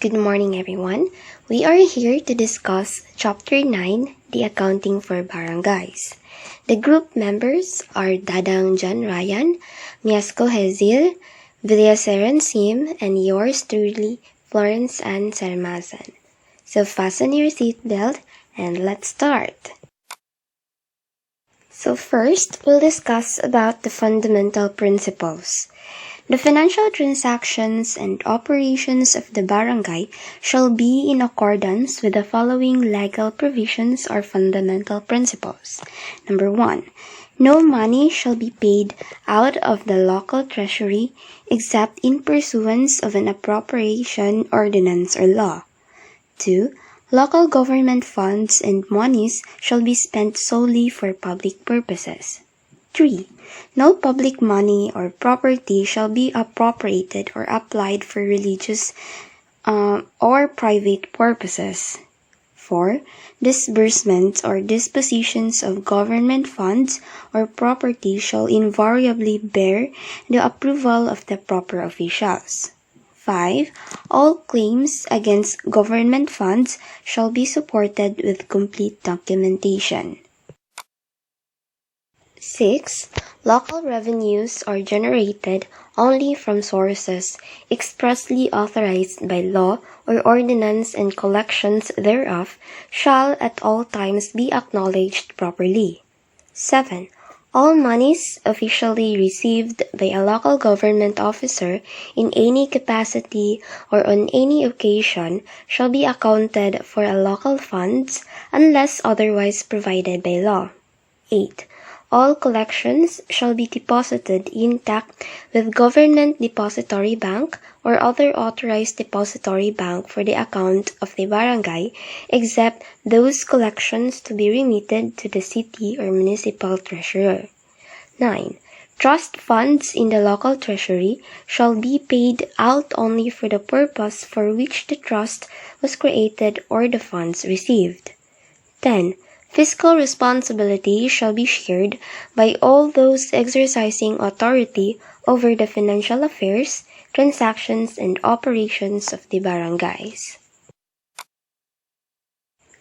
Good morning, everyone. We are here to discuss Chapter 9, the Accounting for Barangays. The group members are Dadang John Ryan, Miasco Hezil, Villaseran Sim, and yours truly, Florence Ann Sermasan. So fasten your seatbelt and let's start. So first, we'll discuss about the fundamental principles. The financial transactions and operations of the barangay shall be in accordance with the following legal provisions or fundamental principles. Number 1. No money shall be paid out of the local treasury except in pursuance of an appropriation ordinance or law. 2. Local government funds and monies shall be spent solely for public purposes. 3. No public money or property shall be appropriated or applied for religious or private purposes. 4. Disbursements or dispositions of government funds or property shall invariably bear the approval of the proper officials. 5. All claims against government funds shall be supported with complete documentation. 6. Local revenues are generated only from sources expressly authorized by law or ordinance, and collections thereof shall at all times be acknowledged properly. 7. All monies officially received by a local government officer in any capacity or on any occasion shall be accounted for a local funds unless otherwise provided by law. 8. All collections shall be deposited intact with Government Depository Bank or other authorized depository bank for the account of the barangay, except those collections to be remitted to the city or municipal treasurer. 9. Trust funds in the local treasury shall be paid out only for the purpose for which the trust was created or the funds received. 10. Fiscal responsibility shall be shared by all those exercising authority over the financial affairs, transactions, and operations of the barangays.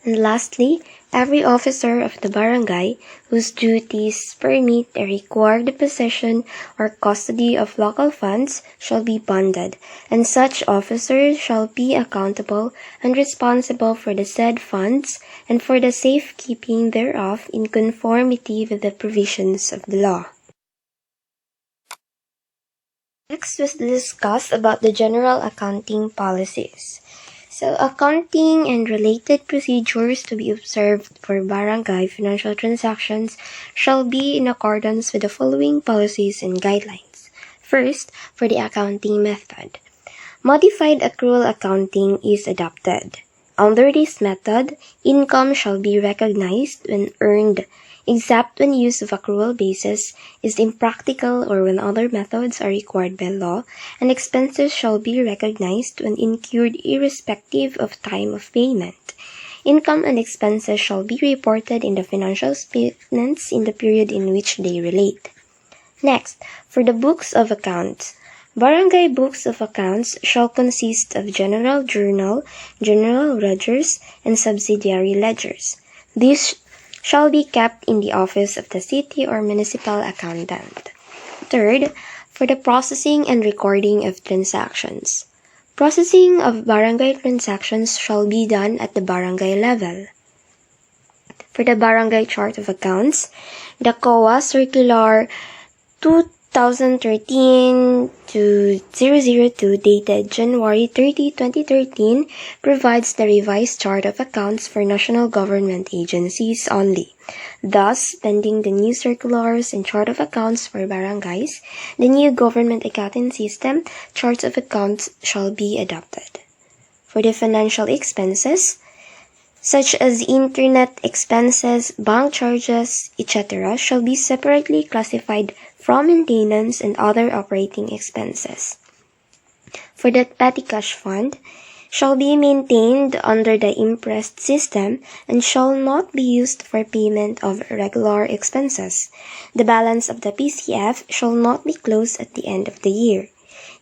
And lastly, every officer of the barangay whose duties permit or require the possession or custody of local funds shall be bonded, and such officer shall be accountable and responsible for the said funds and for the safekeeping thereof in conformity with the provisions of the law. Next, we'll discuss about the general accounting policies. So, accounting and related procedures to be observed for barangay financial transactions shall be in accordance with the following policies and guidelines. First, for the accounting method. Modified accrual accounting is adopted. Under this method, income shall be recognized when earned, except when use of accrual basis is impractical or when other methods are required by law, and expenses shall be recognized when incurred irrespective of time of payment. Income and expenses shall be reported in the financial statements in the period in which they relate. Next, for the books of accounts. Barangay books of accounts shall consist of general journal, general ledgers, and subsidiary ledgers. These shall be kept in the office of the city or municipal accountant. Third, for the processing and recording of transactions. Processing of barangay transactions shall be done at the barangay level. For the barangay chart of accounts, the COA Circular 2013-002 dated January 30, 2013 provides the revised chart of accounts for national government agencies only. Thus, pending the new circulars and chart of accounts for barangays, the new government accounting system, charts of accounts shall be adopted. For the financial expenses, such as internet expenses, bank charges, etc., shall be separately classified from maintenance and other operating expenses. For the petty cash fund, shall be maintained under the imprest system and shall not be used for payment of regular expenses. The balance of the PCF shall not be closed at the end of the year.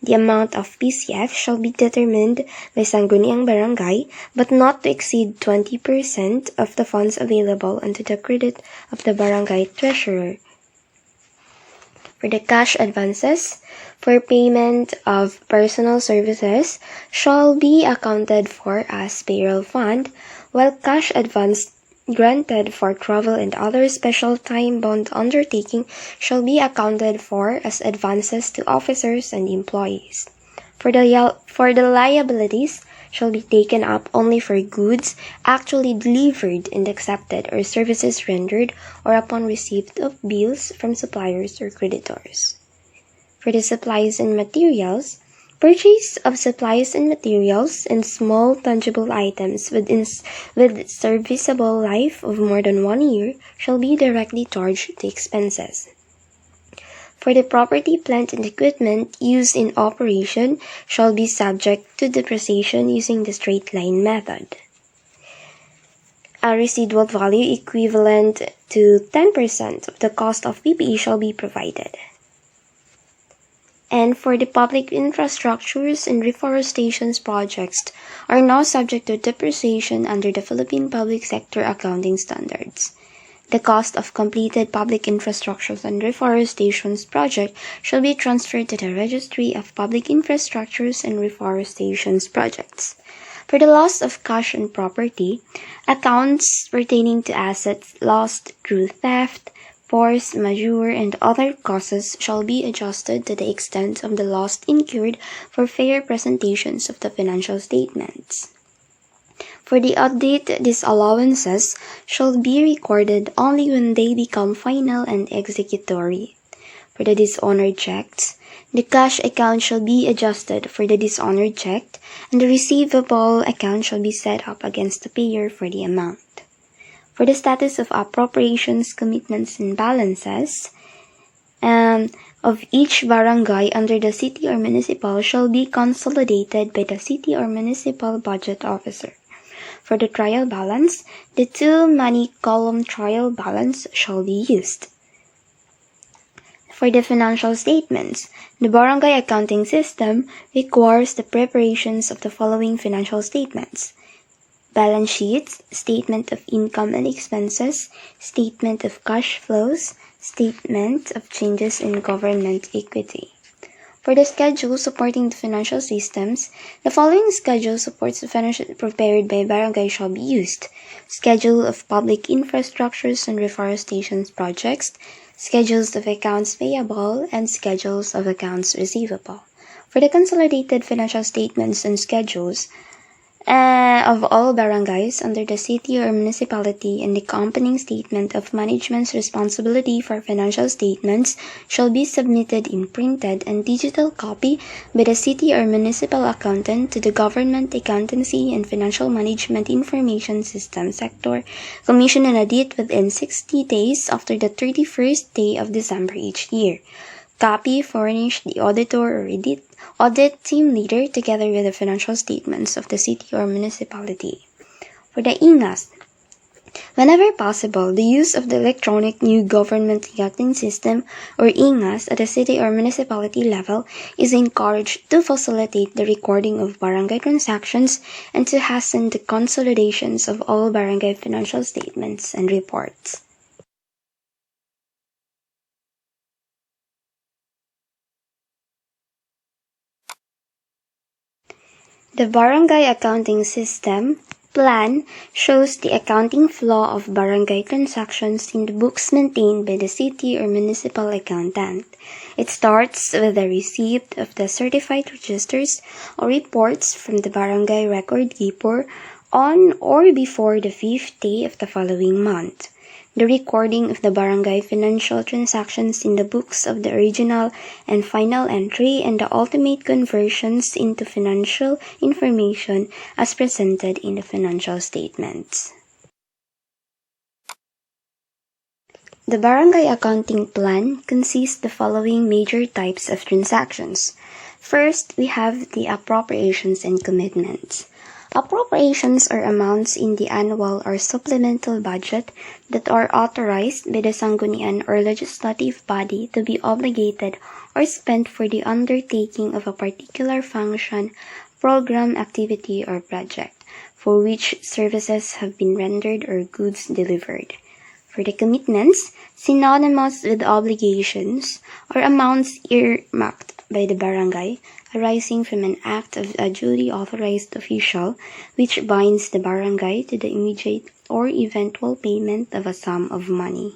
The amount of PCF shall be determined by Sangguniang Barangay, but not to exceed 20% of the funds available unto the credit of the barangay treasurer. For the cash advances, for payment of personal services shall be accounted for as payroll fund, while cash advance granted for travel and other special time-bound undertaking shall be accounted for as advances to officers and employees. For the liabilities shall be taken up only for goods actually delivered and accepted or services rendered or upon receipt of bills from suppliers or creditors. For the supplies and materials, purchase of supplies and materials and small tangible items with serviceable life of more than 1 year shall be directly charged to expenses. For the property, plant, and equipment used in operation shall be subject to depreciation using the straight line method. A residual value equivalent to 10% of the cost of PPE shall be provided. And for the public infrastructures and reforestation projects are now subject to depreciation under the Philippine Public Sector Accounting Standards. The cost of completed public infrastructures and reforestation project shall be transferred to the Registry of Public Infrastructures and Reforestation Projects. For the loss of cash and property, accounts pertaining to assets lost through theft, force majeure, and other causes shall be adjusted to the extent of the loss incurred for fair presentations of the financial statements. For the audit, these allowances shall be recorded only when they become final and executory. For the dishonored checks, the cash account shall be adjusted for the dishonored check, and the receivable account shall be set up against the payer for the amount. For the status of appropriations, commitments, and balances of each barangay under the city or municipal shall be consolidated by the city or municipal budget officer. For the trial balance, the 2 money column trial balance shall be used. For the financial statements, the barangay accounting system requires the preparations of the following financial statements: balance sheets, statement of income and expenses, statement of cash flows, statement of changes in government equity. For the schedule supporting the financial systems, the following schedule supports the financial prepared by barangay shall be used: schedule of public infrastructures and reforestation projects, schedules of accounts payable, and schedules of accounts receivable. For the consolidated financial statements and schedules of all barangays under the city or municipality, and the accompanying statement of management's responsibility for financial statements shall be submitted in printed and digital copy by the city or municipal accountant to the Government Accountancy and Financial Management Information System Sector Commission on Audit within 60 days after the 31st day of December each year. Copy furnished the auditor or audit team leader together with the financial statements of the city or municipality. For the INGAS, whenever possible, the use of the electronic new government accounting system or INGAS at the city or municipality level is encouraged to facilitate the recording of barangay transactions and to hasten the consolidations of all barangay financial statements and reports. The Barangay Accounting System plan shows the accounting flow of barangay transactions in the books maintained by the city or municipal accountant. It starts with the receipt of the certified registers or reports from the barangay record keeper on or before the 5th day of the following month. The recording of the barangay financial transactions in the books of the original and final entry, and the ultimate conversions into financial information as presented in the financial statements. The barangay accounting plan consists the following major types of transactions. First, we have the appropriations and commitments. Appropriations are amounts in the annual or supplemental budget that are authorized by the sanggunian or legislative body to be obligated or spent for the undertaking of a particular function, program, activity, or project, for which services have been rendered or goods delivered. For the commitments, synonymous with obligations, or amounts earmarked by the barangay, arising from an act of a duly authorized official, which binds the barangay to the immediate or eventual payment of a sum of money.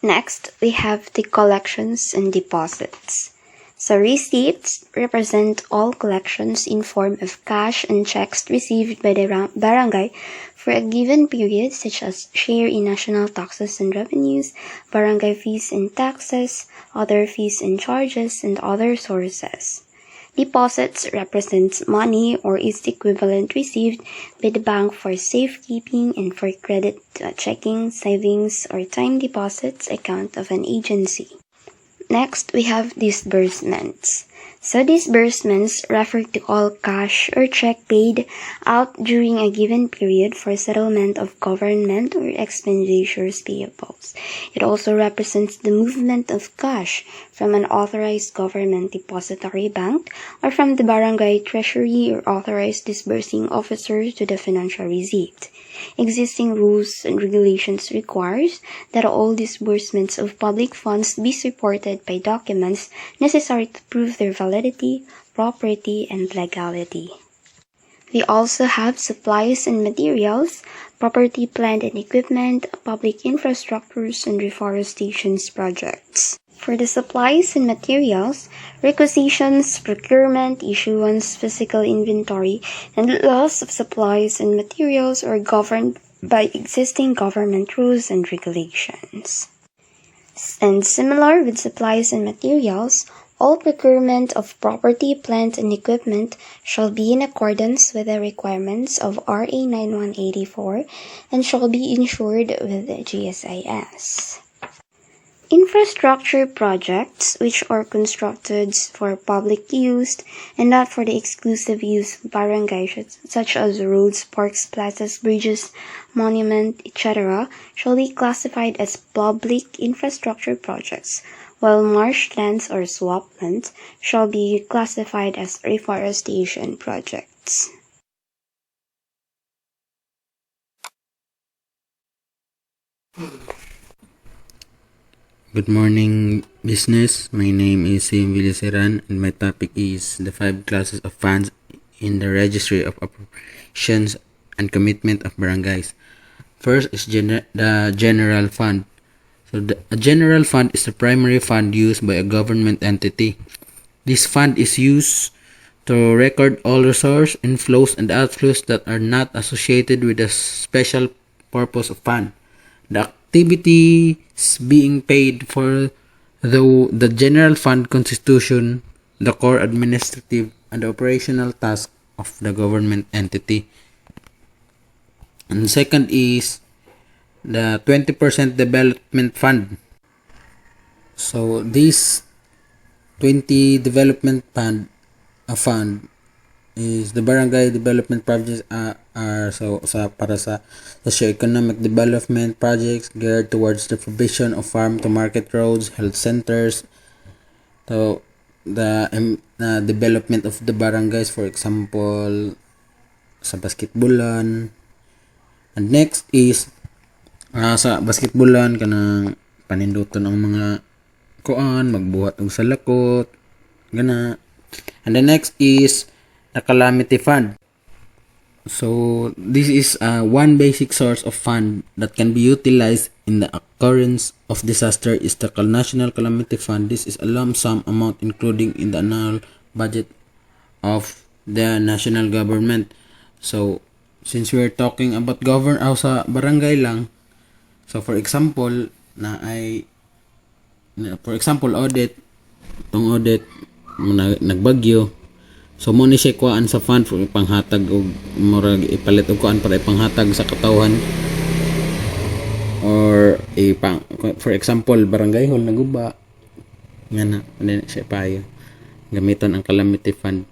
Next, we have the collections and deposits. So receipts represent all collections in form of cash and checks received by the barangay for a given period, such as share in national taxes and revenues, barangay fees and taxes, other fees and charges, and other sources. Deposits represents money or its equivalent received by the bank for safekeeping and for credit checking, savings, or time deposits account of an agency. Next, we have disbursements. So disbursements refer to all cash or check paid out during a given period for settlement of government or expenditures payables. It also represents the movement of cash from an authorized government depository bank or from the barangay treasury or authorized disbursing officer to the financial receipt. Existing rules and regulations requires that all disbursements of public funds be supported by documents necessary to prove their validity, propriety, and legality. We also have supplies and materials, property, plant and equipment, public infrastructures, and reforestation projects. For the supplies and materials, requisitions, procurement, issuance, physical inventory, and loss of supplies and materials are governed by existing government rules and regulations. And similar with supplies and materials, all procurement of property, plant, and equipment shall be in accordance with the requirements of RA 9184 and shall be insured with the GSIS. Infrastructure projects, which are constructed for public use and not for the exclusive use of barangays, such as roads, parks, plazas, bridges, monuments, etc., shall be classified as public infrastructure projects, while marshlands or swamplands shall be classified as reforestation projects. Good morning, business. My name is Sim Villasiran and my topic is the 5 classes of funds in the Registry of Appropriations and Commitment of Barangays. First is the General Fund. A General Fund is the primary fund used by a government entity. This fund is used to record all resource inflows and outflows that are not associated with the special purpose of fund. The activities being paid for the general fund constitution the core administrative and operational task of the government entity. And second is the 20% development fund. So this 20 development fund is the barangay development projects are para sa socio-economic development projects geared towards the provision of farm to market roads, health centers, so the development of the barangays, for example sa basketballan. And next is sa basketballan kanang paninduton ang mga kuan, magbuhat og salakot gana. And the next is the calamity fund. So this is one basic source of fund that can be utilized in the occurrence of disaster is the National Calamity Fund. This is a lump sum amount including in the annual budget of the national government. So since we're talking about sa barangay lang, so for example audit nagbagyo. So mo ni siya kuan sa fund for panghatag og murag ipalit og kuan para ipanghatag sa katawhan or for example barangay hall naguba ngana na siya payo gamiton ang calamity fund.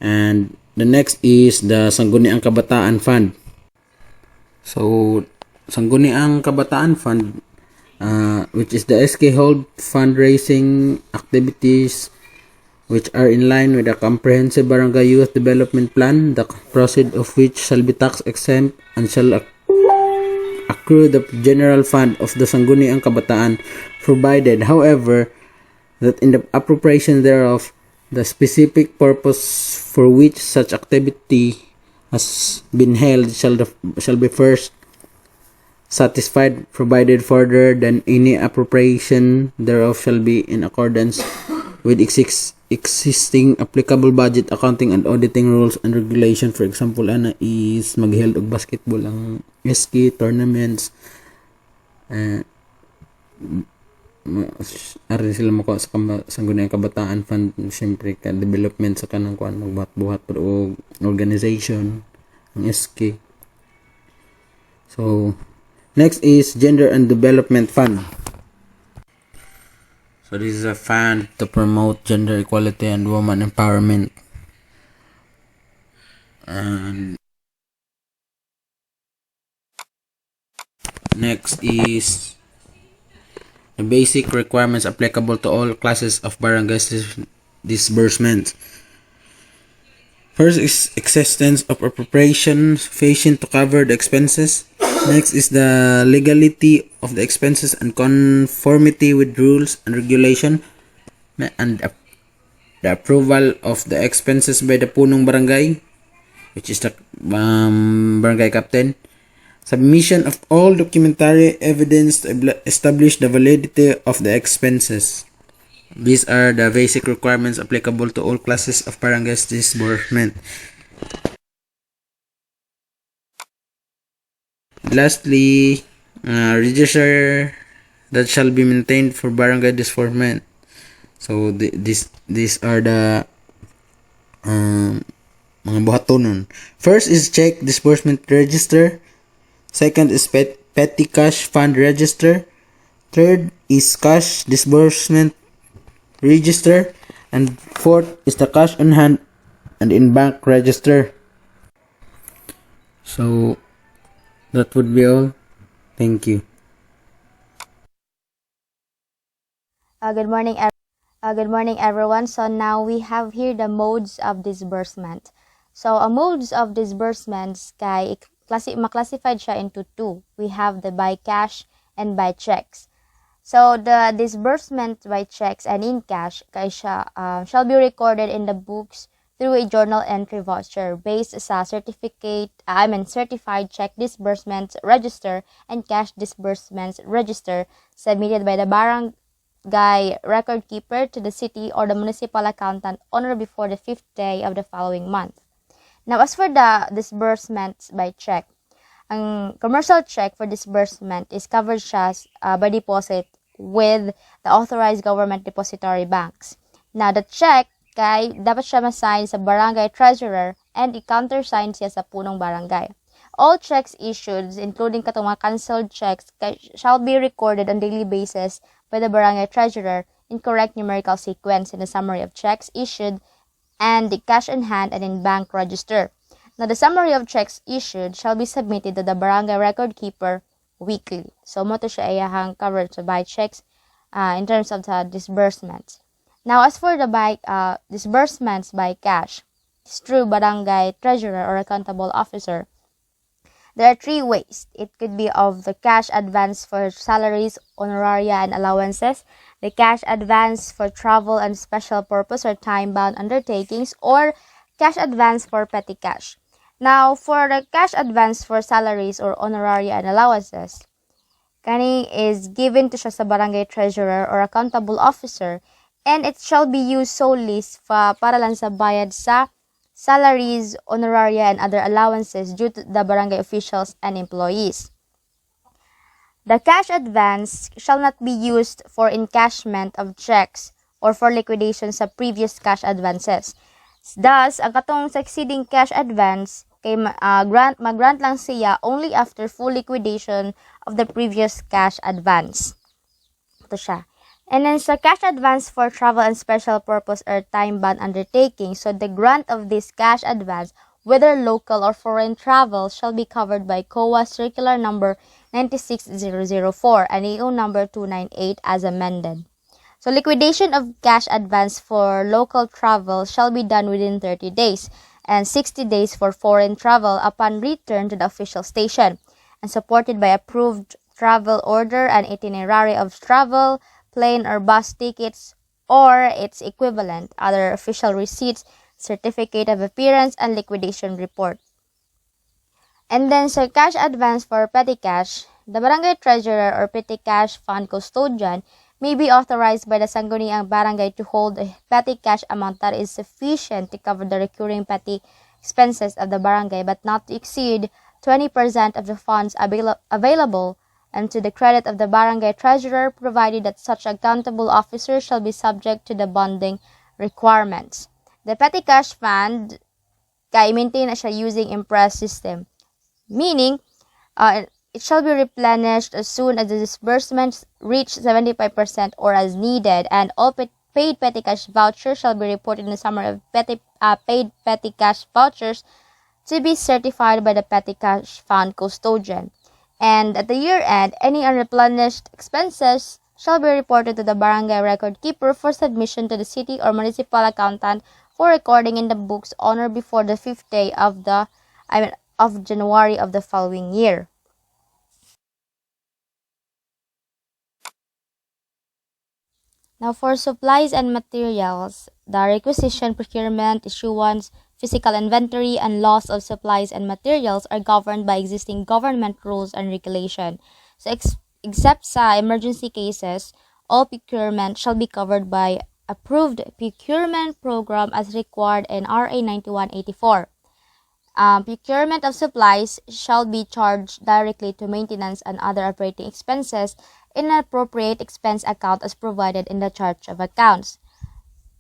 And the next is the Sangguniang Kabataan Fund. So Sangguniang Kabataan Fund which is the SK hold fundraising activities which are in line with the comprehensive barangay youth development plan, the proceeds of which shall be tax exempt and shall accrue the general fund of the Sangguniang Kabataan, provided, however, that in the appropriation thereof, the specific purpose for which such activity has been held shall be first satisfied, provided further than any appropriation thereof shall be in accordance with existing applicable budget, accounting, and auditing rules and regulation. For example, ana is mag-held og basketball ang SK tournaments. Ari sila mo sa Sangguniang Kabataan Fund, siyempre ka development sa kanang kuan magbuhat-buhat og organization ang SK. So next is Gender and Development Fund. So this is a fund to promote gender equality and woman empowerment. And next is the basic requirements applicable to all classes of barangays disbursements. First is existence of appropriation sufficient to cover the expenses. Next is the legality of the expenses and conformity with rules and regulation, and the approval of the expenses by the punong barangay, which is the barangay captain. Submission of all documentary evidence to establish the validity of the expenses. These are the basic requirements applicable to all classes of barangays disbursement. Lastly, register that shall be maintained for barangay disbursement. So these are the mga buhatonon. First is check disbursement register. Second is petty cash fund register. Third is cash disbursement register, and fourth is the cash on hand and in bank register. So that would be all. Thank you. Good morning, everyone. So now we have here the modes of disbursement. So modes of disbursements kay classified siya into two. We have the by cash and by checks. So the disbursement by checks and in cash kay siya, shall be recorded in the books through a journal entry voucher based sa certified check disbursements register and cash disbursements register submitted by the barangay record keeper to the city or the municipal accountant on or before the 5th day of the following month. Now, as for the disbursements by check, ang commercial check for disbursement is covered siya by deposit with the authorized government depository banks. Now, the check kay dapat siya ma-sign sa barangay treasurer and i-countersign siya sa punong barangay. All checks issued, including katong mga canceled checks, shall be recorded on daily basis by the barangay treasurer in correct numerical sequence in the summary of checks issued and the cash in hand and in bank register. Now, the summary of checks issued shall be submitted to the barangay record keeper weekly. So, mo to siya iyahang covered so by checks in terms of the disbursements. Now, as for the disbursements by cash, it's through barangay treasurer or accountable officer. There are three ways. It could be of the cash advance for salaries, honoraria, and allowances, the cash advance for travel and special purpose or time-bound undertakings, or cash advance for petty cash. Now, for the cash advance for salaries or honoraria and allowances, kani is given to siya sa barangay treasurer or accountable officer, and it shall be used solely para lang sa bayad sa salaries, honoraria, and other allowances due to the barangay officials and employees. The cash advance shall not be used for encashment of checks or for liquidation sa previous cash advances. Thus, ang katong succeeding cash advance kay mag-grant lang siya only after full liquidation of the previous cash advance. Ito siya. And then sa cash advance for travel and special purpose or time-bound undertaking, so the grant of this cash advance whether local or foreign travel, shall be covered by COA Circular Number 96004 and AO Number 298 as amended. So liquidation of cash advance for local travel shall be done within 30 days and 60 days for foreign travel upon return to the official station, and supported by approved travel order and itinerary of travel, plane or bus tickets, or its equivalent, other official receipts, certificate of appearance, and liquidation report. And then sa cash advance for petty cash, the barangay treasurer or petty cash fund custodian may be authorized by the sangguniang barangay to hold a petty cash amount that is sufficient to cover the recurring petty expenses of the barangay but not to exceed 20% of the funds available and to the credit of the barangay treasurer, provided that such accountable officer shall be subject to the bonding requirements. The petty cash fund kay maintain na siya using impress system, meaning it shall be replenished as soon as the disbursements reach 75% or as needed, and all paid petty cash vouchers shall be reported in the summary of paid petty cash vouchers to be certified by the petty cash fund custodian. And at the year end, any unreplenished expenses shall be reported to the barangay record keeper for submission to the city or municipal accountant for recording in the books on or before the 5th day of January of the following year. Now, for supplies and materials, the requisition, procurement, issuance, physical inventory, and loss of supplies and materials are governed by existing government rules and regulation. So, except sa emergency cases, all procurement shall be covered by approved procurement program as required in RA 9184. Procurement of supplies shall be charged directly to maintenance and other operating expenses in an appropriate expense account as provided in the charge of accounts.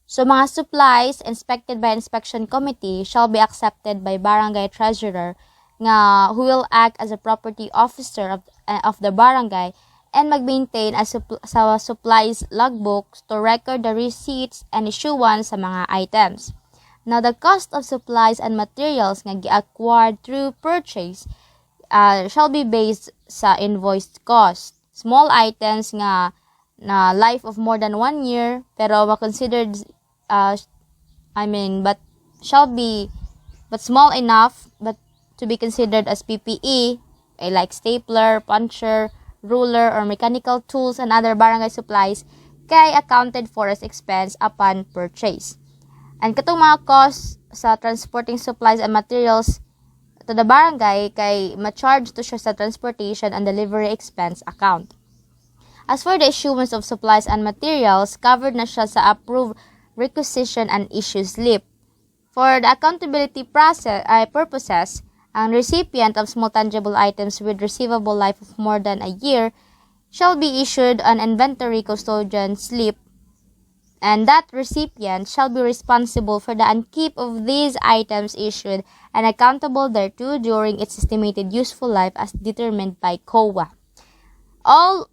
So, mga supplies inspected by inspection committee shall be accepted by barangay treasurer nga who will act as a property officer of the barangay and mag-maintain sa supplies logbooks to record the receipts and issuance sa mga items. Now, the cost of supplies and materials nga gi-acquired through purchase shall be based sa invoiced cost. Small items nga na life of more than 1 year pero considered but small enough but to be considered as PPE, like stapler, puncher, ruler, or mechanical tools and other barangay supplies kay accounted for as expense upon purchase. And katong mga costs sa transporting supplies and materials to the barangay kay ma-charge to siya sa transportation and delivery expense account. As for the issuance of supplies and materials, covered na siya sa approved requisition and issue slip. For the accountability purposes, ang recipient of small tangible items with receivable life of more than a year shall be issued an inventory custodian slip, and that recipient shall be responsible for the upkeep of these items issued and accountable thereto during its estimated useful life as determined by COA. All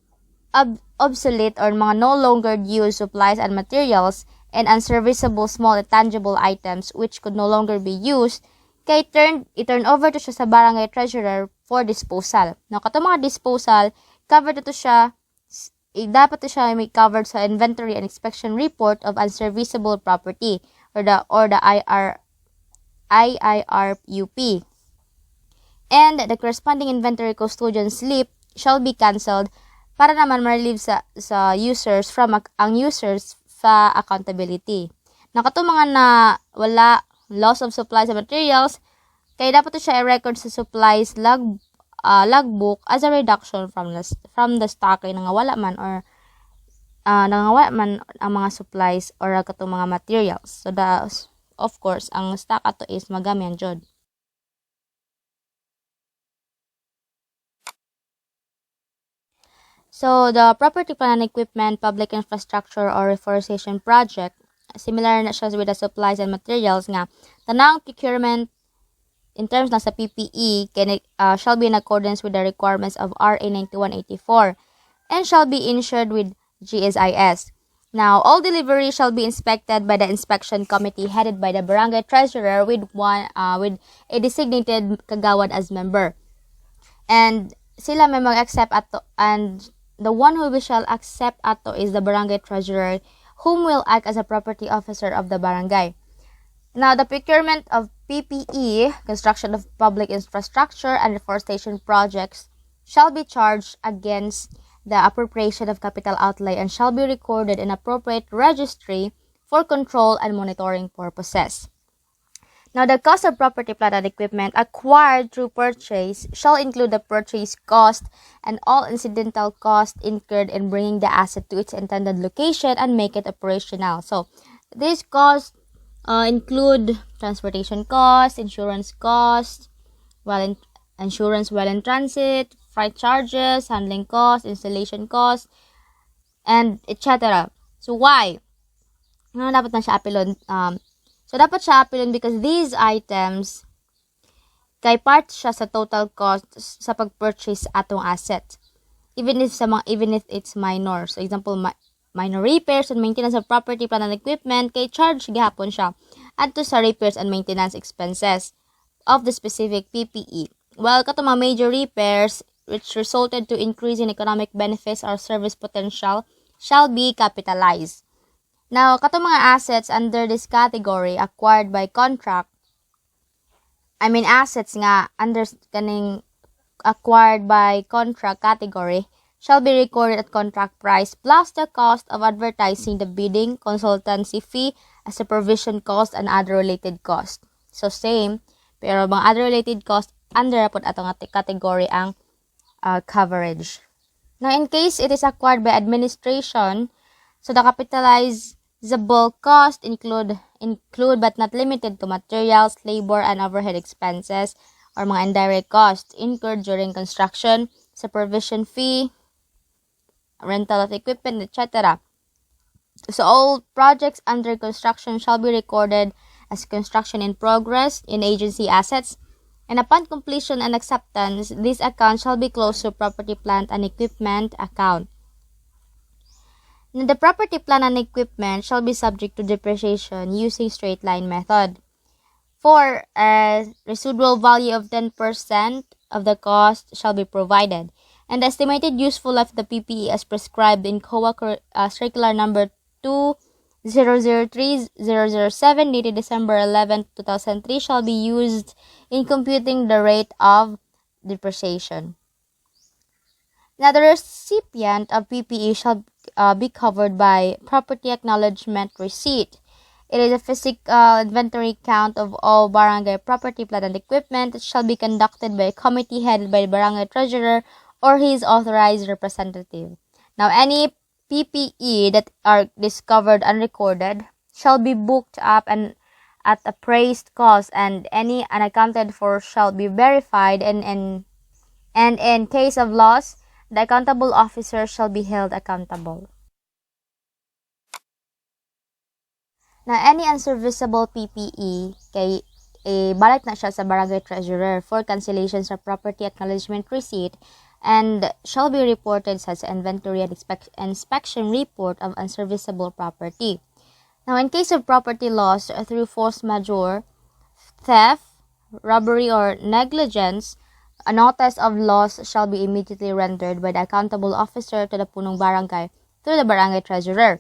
obsolete or mga no longer used supplies and materials and unserviceable small intangible items which could no longer be used kay i-turn over to siya sa barangay treasurer for disposal. Now, katong mga disposal, covered to siya dapat to siya may covered sa inventory and inspection report of unserviceable property or the IIRUP. And the corresponding inventory custodian slip shall be cancelled para naman ma-relieve sa users from ang users sa accountability. Nakatong mga na wala loss of supplies and materials, kaya dapat to siya i-record sa supplies logbook as a reduction from the stock kay nangawala man ang mga supplies or katong mga materials. So of course ang stock ato is magamyan jud. So, the property plan and equipment, public infrastructure, or reforestation project, similar na siya with the supplies and materials nga, tanang procurement in terms na sa PPE shall be in accordance with the requirements of RA 9184 and shall be insured with GSIS. Now, all delivery shall be inspected by the inspection committee headed by the barangay treasurer with a designated kagawad as member. And sila may mag-accept ato, and the one who we shall accept ato is the barangay treasurer, whom will act as a property officer of the barangay. Now, the procurement of PPE, construction of public infrastructure, and reforestation projects shall be charged against the appropriation of capital outlay and shall be recorded in appropriate registry for control and monitoring purposes. Now, the cost of property, plant, and equipment acquired through purchase shall include the purchase cost and all incidental costs incurred in bringing the asset to its intended location and make it operational. So, these costs include transportation costs, insurance costs, insurance while in transit, freight charges, handling costs, installation costs, and etc. So, why? Ano dapat na siya apelon? So, dapat siya apelon because these items kay part siya sa total cost sa pag-purchase atong asset. Even if it's minor. So, example, minor repairs and maintenance of property, plant, and equipment, kay charge gihapon siya adto sa repairs and maintenance expenses of the specific PPE. While kato mga major repairs which resulted to increase in economic benefits or service potential shall be capitalized. Now, kato mga assets under this category acquired by contract, assets nga under kaning acquired by contract category shall be recorded at contract price plus the cost of advertising, the bidding, consultancy fee, a supervision cost, and other related cost. So, same, pero mga other related cost under po atong category ang coverage. Now, in case it is acquired by administration, so the capitalizable cost include but not limited to materials, labor, and overhead expenses or mga indirect costs incurred during construction, supervision fee, rental of equipment, etc. So all projects under construction shall be recorded as construction in progress in agency assets, and upon completion and acceptance, this account shall be closed to property, plant, and equipment account. Now, the property, plant, and equipment shall be subject to depreciation using straight line method. For a residual value of 10% of the cost shall be provided, and the estimated useful life of the PPE as prescribed in COA Circular Number 2003-007 dated December 11, 2003 shall be used in computing the rate of depreciation. Now, the recipient of PPE shall be covered by property acknowledgement receipt. It is a physical inventory count of all barangay property, plant, and equipment that shall be conducted by a committee headed by the barangay treasurer or his authorized representative. Now, any PPE that are discovered unrecorded shall be booked up and at appraised cost, and any unaccounted for shall be verified, and in case of loss, the accountable officer shall be held accountable. Now, any unserviceable PPE kay balik na siya sa barangay treasurer for cancellation sa property acknowledgement receipt and shall be reported sa inventory and inspection report of unserviceable property. Now, in case of property loss through force majeure, theft, robbery, or negligence, a notice of loss shall be immediately rendered by the accountable officer to the punong barangay through the barangay treasurer.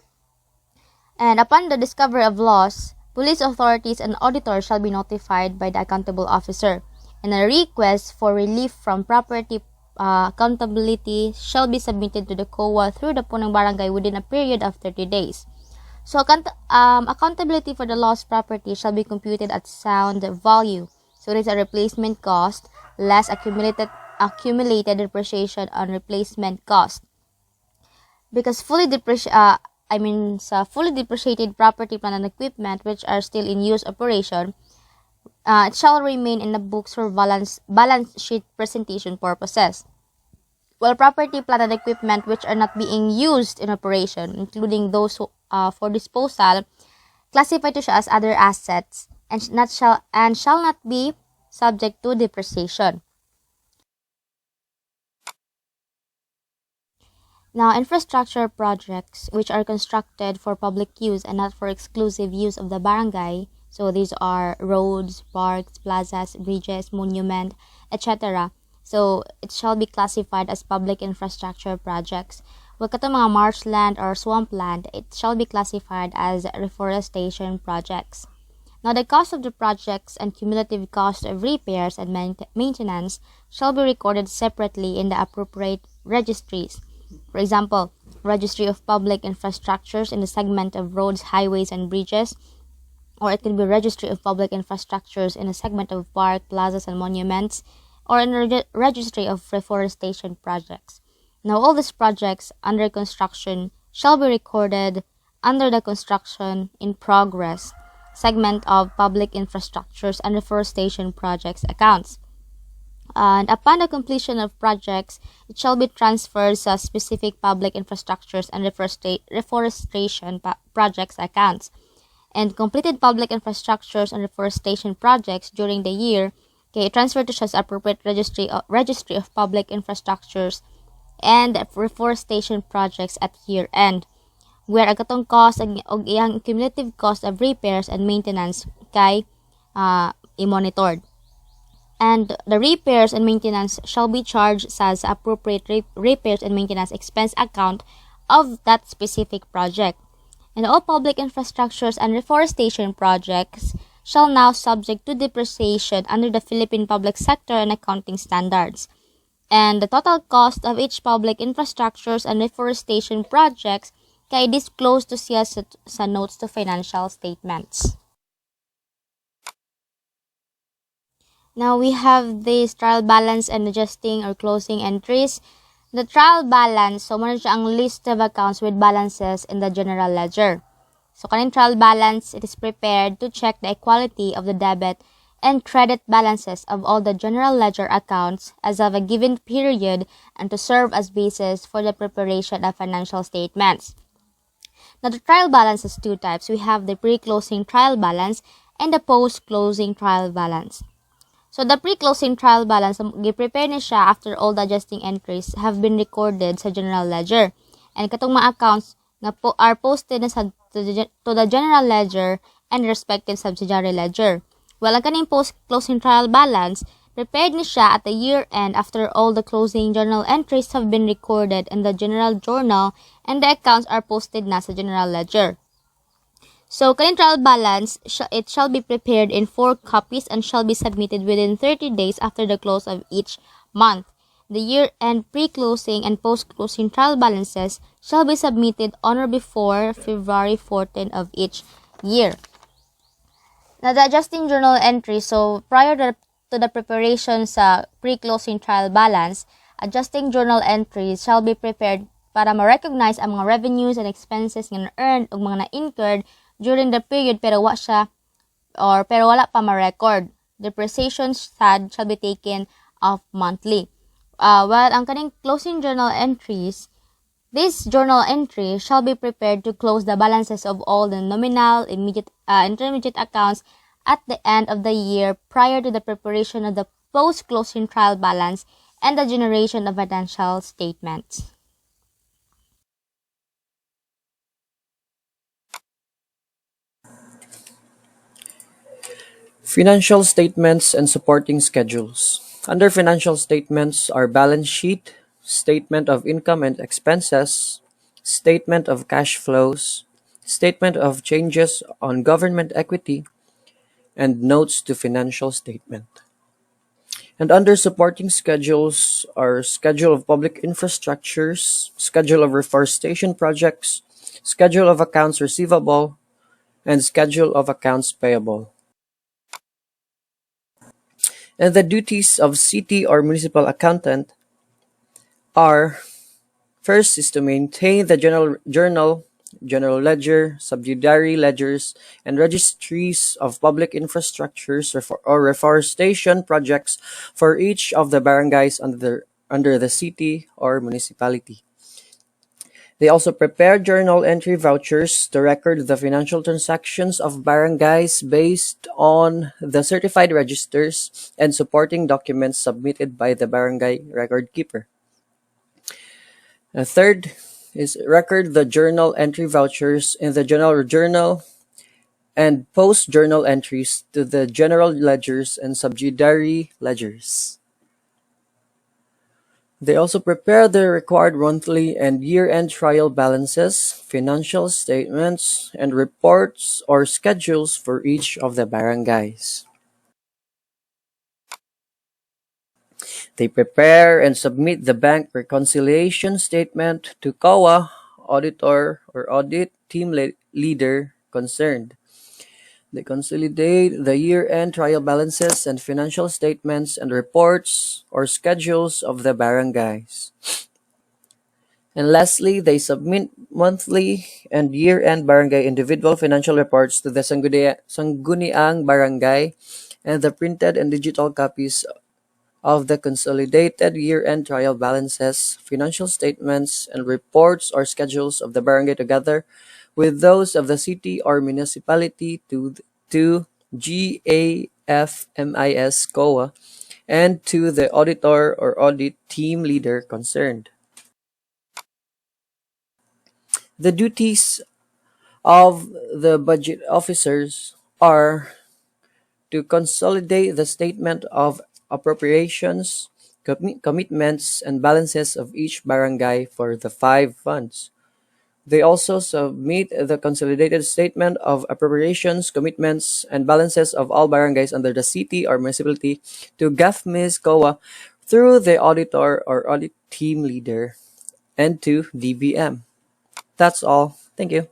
And upon the discovery of loss, police authorities and auditors shall be notified by the accountable officer, and a request for relief from property accountability shall be submitted to the COA through the punong barangay within a period of 30 days. So, accountability for the lost property shall be computed at sound value. So, it is a replacement cost less accumulated depreciation on replacement cost. Because fully depreciated property, plant, and equipment which are still in use operation, it shall remain in the books for balance sheet presentation purposes. While property, plant, and equipment which are not being used in operation, including those for disposal, classified to siya as other assets and shall not be subject to depreciation. Now, infrastructure projects which are constructed for public use and not for exclusive use of the barangay, so these are roads, parks, plazas, bridges, monument, etc. So it shall be classified as public infrastructure projects. Wag katong mga marshland or swampland, it shall be classified as reforestation projects. Now, the cost of the projects and cumulative cost of repairs and maintenance shall be recorded separately in the appropriate registries. For example, Registry of Public Infrastructures in the segment of roads, highways, and bridges, or it can be Registry of Public Infrastructures in a segment of park, plazas, and monuments, or in a Registry of Reforestation Projects. Now, all these projects under construction shall be recorded under the construction in progress segment of public infrastructures and reforestation projects accounts. And upon the completion of projects, it shall be transferred to specific public infrastructures and reforestation projects accounts. And completed public infrastructures and reforestation projects during the year, okay, transferred to siya sa appropriate registry of public infrastructures and reforestation projects at year end, where ang katong cost og iyang cumulative cost of repairs and maintenance kay i-monitored. And the repairs and maintenance shall be charged as appropriate repairs and maintenance expense account of that specific project. And all public infrastructures and reforestation projects shall now subject to depreciation under the Philippine Public Sector and Accounting Standards. And the total cost of each public infrastructures and reforestation projects kay disclosed to siya sa notes to financial statements. Now we have this trial balance and adjusting or closing entries. The trial balance, so muna siya ang list of accounts with balances in the general ledger. So kaning trial balance, it is prepared to check the equality of the debit and credit balances of all the general ledger accounts as of a given period and to serve as basis for the preparation of financial statements. Now the trial balance has two types. We have the pre-closing trial balance and the post-closing trial balance. So the pre-closing trial balance, gi-prepare ni siya after all the adjusting entries have been recorded sa general ledger. And katong mga accounts na are posted na to the general ledger and respective subsidiary ledger. Well, ang kaning post-closing trial balance, prepared ni siya at the year end after all the closing journal entries have been recorded in the general journal and the accounts are posted na sa general ledger. So, kaning trial balance, it shall be prepared in 4 copies and shall be submitted within 30 days after the close of each month. The year-end pre-closing and post-closing trial balances shall be submitted on or before February 14 of each year. Now, the adjusting journal entry, so prior to the preparation sa pre-closing trial balance, adjusting journal entries shall be prepared para ma-recognize ang mga revenues and expenses nga na-earned o mga na-incurred during the period pero wala pa ma-record. Depreciation shall be taken off monthly. While ang kaning closing journal entries, this journal entry shall be prepared to close the balances of all the nominal, intermediate accounts at the end of the year prior to the preparation of the post-closing trial balance and the generation of financial statements. Financial statements and supporting schedules. Under financial statements are balance sheet, statement of income and expenses, statement of cash flows, statement of changes on government equity, and notes to financial statement. And under supporting schedules are schedule of public infrastructures, schedule of reforestation projects, schedule of accounts receivable, and schedule of accounts payable. And the duties of city or municipal accountant are: first is to maintain the general ledger, subsidiary ledgers, and registries of public infrastructures or reforestation projects for each of the barangays under the city or municipality. They also prepare journal entry vouchers to record the financial transactions of barangays based on the certified registers and supporting documents submitted by the barangay record keeper. A third is record the journal entry vouchers in the general journal and post journal entries to the general ledgers and subsidiary ledgers. They also prepare the required monthly and year-end trial balances, financial statements, and reports or schedules for each of the barangays. They prepare and submit the bank reconciliation statement to COA auditor or audit team leader concerned. They consolidate the year-end trial balances and financial statements and reports or schedules of the barangays. And lastly, they submit monthly and year-end barangay individual financial reports to the Sangguniang Barangay, and the printed and digital copies of the consolidated year-end trial balances, financial statements, and reports or schedules of the barangay together with those of the city or municipality to GAFMIS COA and to the auditor or audit team leader concerned. The duties of the budget officers are to consolidate the statement of appropriations, commitments, and balances of each barangay for the five funds. They also submit the consolidated statement of appropriations, commitments, and balances of all barangays under the city or municipality to GAFMIS COA through the auditor or audit team leader and to DBM. That's all. Thank you.